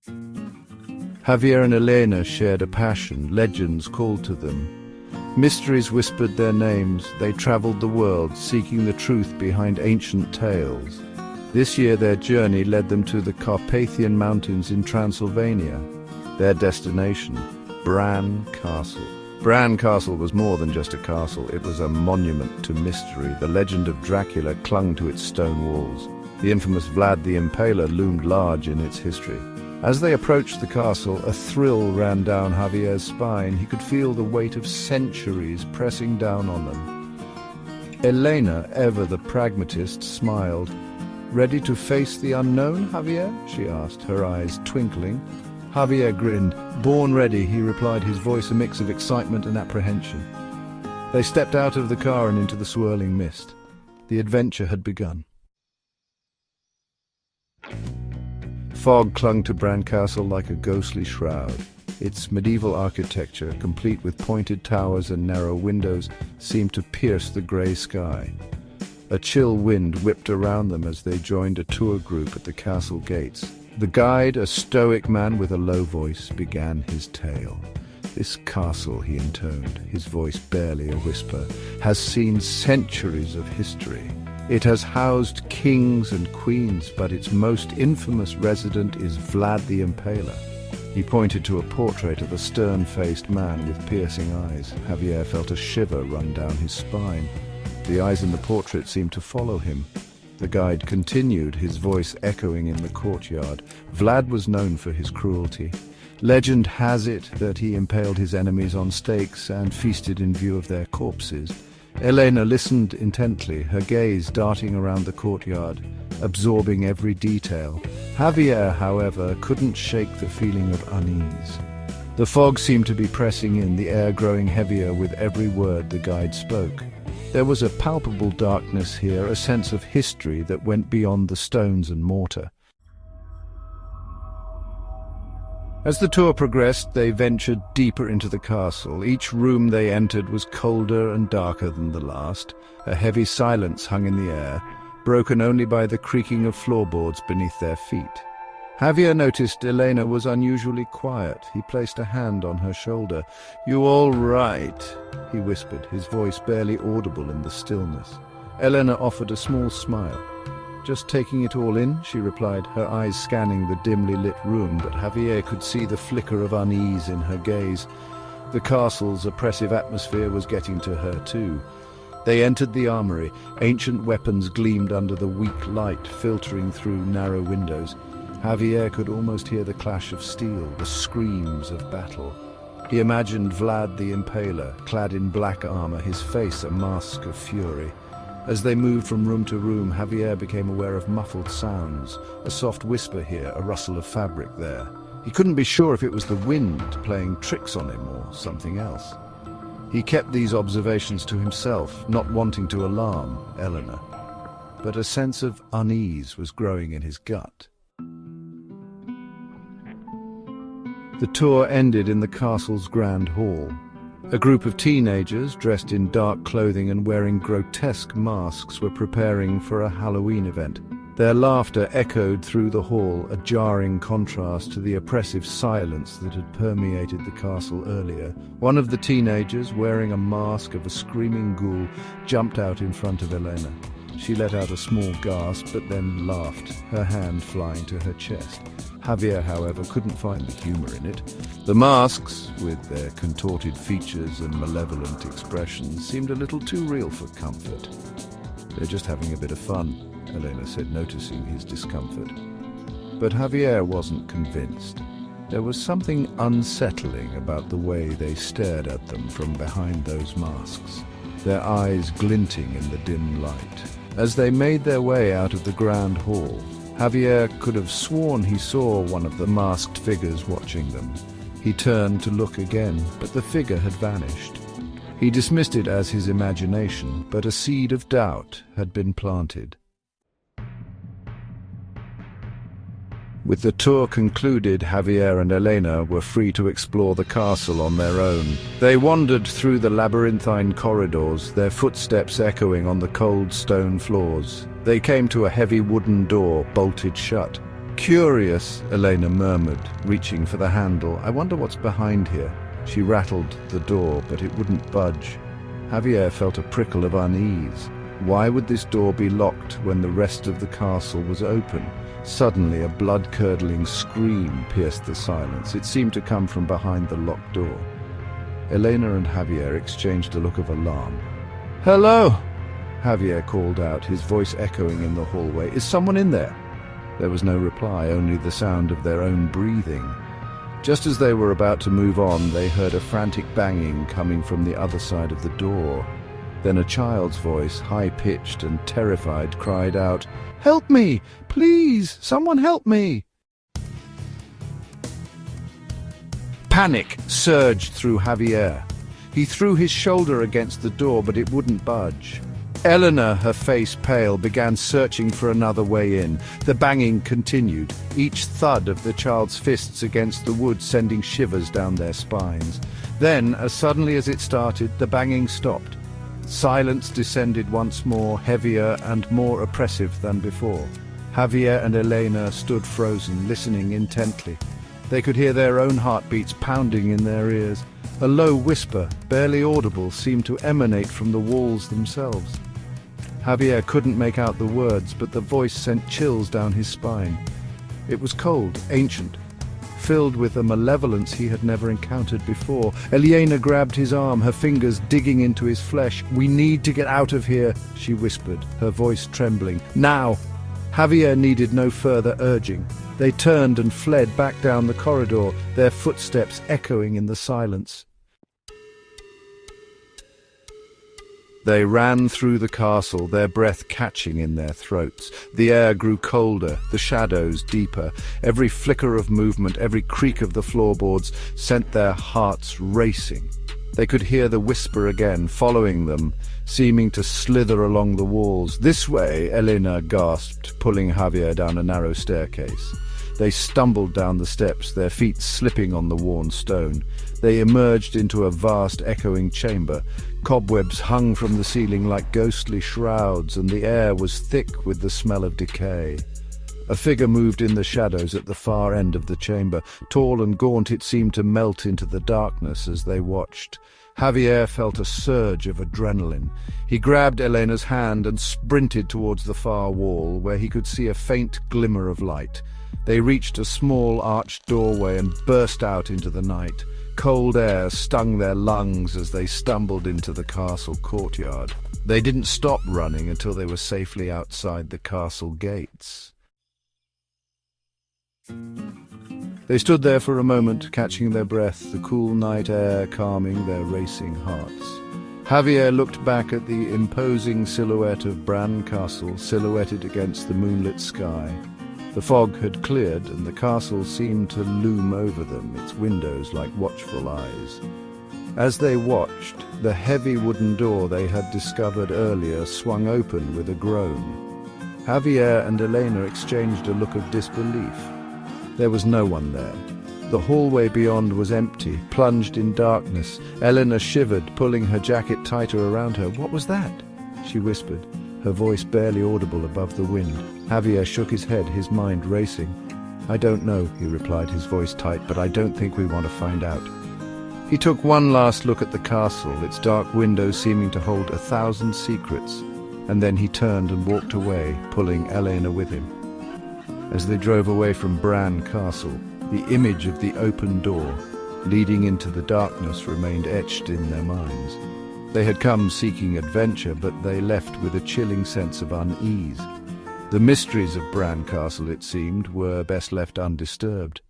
Javier and Elena shared a passion. Legends called to them. Mysteries whispered their names. They traveled the world, seeking the truth behind ancient tales. This year their journey led them to the Carpathian Mountains in Transylvania. Their destination, Bran Castle. Bran Castle was more than just a castle. It was a monument to mystery. The legend of Dracula clung to its stone walls. The infamous Vlad the Impaler loomed large in its history. As they approached the castle, a thrill ran down Javier's spine. He could feel the weight of centuries pressing down on them. Elena, ever the pragmatist, smiled. "Ready to face the unknown, Javier?" she asked, her eyes twinkling. Javier grinned. "Born ready," he replied, his voice a mix of excitement and apprehension. They stepped out of the car and into the swirling mist. The adventure had begun. Fog clung to Bran Castle like a ghostly shroud. Its medieval architecture, complete with pointed towers and narrow windows, seemed to pierce the grey sky. A chill wind whipped around them as they joined a tour group at the castle gates. The guide, a stoic man with a low voice, began his tale. "This castle," he intoned, his voice barely a whisper, "has seen centuries of history. It has housed kings and queens, but its most infamous resident is Vlad the Impaler." He pointed to a portrait of a stern-faced man with piercing eyes. Javier felt a shiver run down his spine. The eyes in the portrait seemed to follow him. The guide continued, his voice echoing in the courtyard. "Vlad was known for his cruelty. Legend has it that he impaled his enemies on stakes and feasted in view of their corpses." Elena listened intently, her gaze darting around the courtyard, absorbing every detail. Javier, however, couldn't shake the feeling of unease. The fog seemed to be pressing in, the air growing heavier with every word the guide spoke. There was a palpable darkness here, a sense of history that went beyond the stones and mortar. As the tour progressed, they ventured deeper into the castle. Each room they entered was colder and darker than the last. A heavy silence hung in the air, broken only by the creaking of floorboards beneath their feet. Javier noticed Elena was unusually quiet. He placed a hand on her shoulder. "You all right?" he whispered, his voice barely audible in the stillness. Elena offered a small smile. "Just taking it all in," she replied, her eyes scanning the dimly lit room, but Javier could see the flicker of unease in her gaze. The castle's oppressive atmosphere was getting to her too. They entered the armory. Ancient weapons gleamed under the weak light filtering through narrow windows. Javier could almost hear the clash of steel, the screams of battle. He imagined Vlad the Impaler, clad in black armor, his face a mask of fury. As they moved from room to room, Javier became aware of muffled sounds, a soft whisper here, a rustle of fabric there. He couldn't be sure if it was the wind playing tricks on him or something else. He kept these observations to himself, not wanting to alarm Eleanor. But a sense of unease was growing in his gut. The tour ended in the castle's grand hall. A group of teenagers, dressed in dark clothing and wearing grotesque masks, were preparing for a Halloween event. Their laughter echoed through the hall, a jarring contrast to the oppressive silence that had permeated the castle earlier. One of the teenagers, wearing a mask of a screaming ghoul, jumped out in front of Elena. She let out a small gasp, but then laughed, her hand flying to her chest. Javier, however, couldn't find the humor in it. The masks, with their contorted features and malevolent expressions, seemed a little too real for comfort. "They're just having a bit of fun," Elena said, noticing his discomfort. But Javier wasn't convinced. There was something unsettling about the way they stared at them from behind those masks, their eyes glinting in the dim light. As they made their way out of the grand hall, Javier could have sworn he saw one of the masked figures watching them. He turned to look again, but the figure had vanished. He dismissed it as his imagination, but a seed of doubt had been planted. With the tour concluded, Javier and Elena were free to explore the castle on their own. They wandered through the labyrinthine corridors, their footsteps echoing on the cold stone floors. They came to a heavy wooden door, bolted shut. Curious, Elena murmured, reaching for the handle. I wonder what's behind here. She rattled the door, but it wouldn't budge. Javier felt a prickle of unease. Why would this door be locked when the rest of the castle was open? Suddenly, a blood-curdling scream pierced the silence. It seemed to come from behind the locked door. Elena and Javier exchanged a look of alarm. "Hello!" Javier called out, his voice echoing in the hallway. "Is someone in there?" There was no reply, only the sound of their own breathing. Just as they were about to move on, they heard a frantic banging coming from the other side of the door. Then a child's voice, high-pitched and terrified, cried out, "Help me! Please! Someone help me!" Panic surged through Javier. He threw his shoulder against the door, but it wouldn't budge. Eleanor, her face pale, began searching for another way in. The banging continued, each thud of the child's fists against the wood sending shivers down their spines. Then, as suddenly as it started, the banging stopped. Silence descended once more, heavier and more oppressive than before. Javier and Elena stood frozen, listening intently. They could hear their own heartbeats pounding in their ears. A low whisper, barely audible, seemed to emanate from the walls themselves. Javier couldn't make out the words, but the voice sent chills down his spine. It was cold, ancient, filled with a malevolence he had never encountered before. Elena grabbed his arm, her fingers digging into his flesh. "We need to get out of here," she whispered, her voice trembling. "Now!" Javier needed no further urging. They turned and fled back down the corridor, their footsteps echoing in the silence. They ran through the castle, their breath catching in their throats. The air grew colder, the shadows deeper. Every flicker of movement, every creak of the floorboards sent their hearts racing. They could hear the whisper again, following them, seeming to slither along the walls. "This way," Elena gasped, pulling Javier down a narrow staircase. They stumbled down the steps, their feet slipping on the worn stone. They emerged into a vast echoing chamber. Cobwebs hung from the ceiling like ghostly shrouds, and the air was thick with the smell of decay. A figure moved in the shadows at the far end of the chamber. Tall and gaunt, it seemed to melt into the darkness as they watched. Javier felt a surge of adrenaline. He grabbed Elena's hand and sprinted towards the far wall, where he could see a faint glimmer of light. They reached a small arched doorway and burst out into the night. Cold air stung their lungs as they stumbled into the castle courtyard. They didn't stop running until they were safely outside the castle gates. They stood there for a moment, catching their breath, the cool night air calming their racing hearts. Javier looked back at the imposing silhouette of Bran Castle silhouetted against the moonlit sky. The fog had cleared, and the castle seemed to loom over them, its windows like watchful eyes. As they watched, the heavy wooden door they had discovered earlier swung open with a groan. Javier and Elena exchanged a look of disbelief. There was no one there. The hallway beyond was empty, plunged in darkness. Elena shivered, pulling her jacket tighter around her. "What was that?" she whispered, her voice barely audible above the wind. Javier shook his head, his mind racing. "I don't know," he replied, his voice tight, "but I don't think we want to find out." He took one last look at the castle, its dark windows seeming to hold 1,000 secrets, and then he turned and walked away, pulling Elena with him. As they drove away from Bran Castle, the image of the open door, leading into the darkness, remained etched in their minds. They had come seeking adventure, but they left with a chilling sense of unease. The mysteries of Bran Castle, it seemed, were best left undisturbed.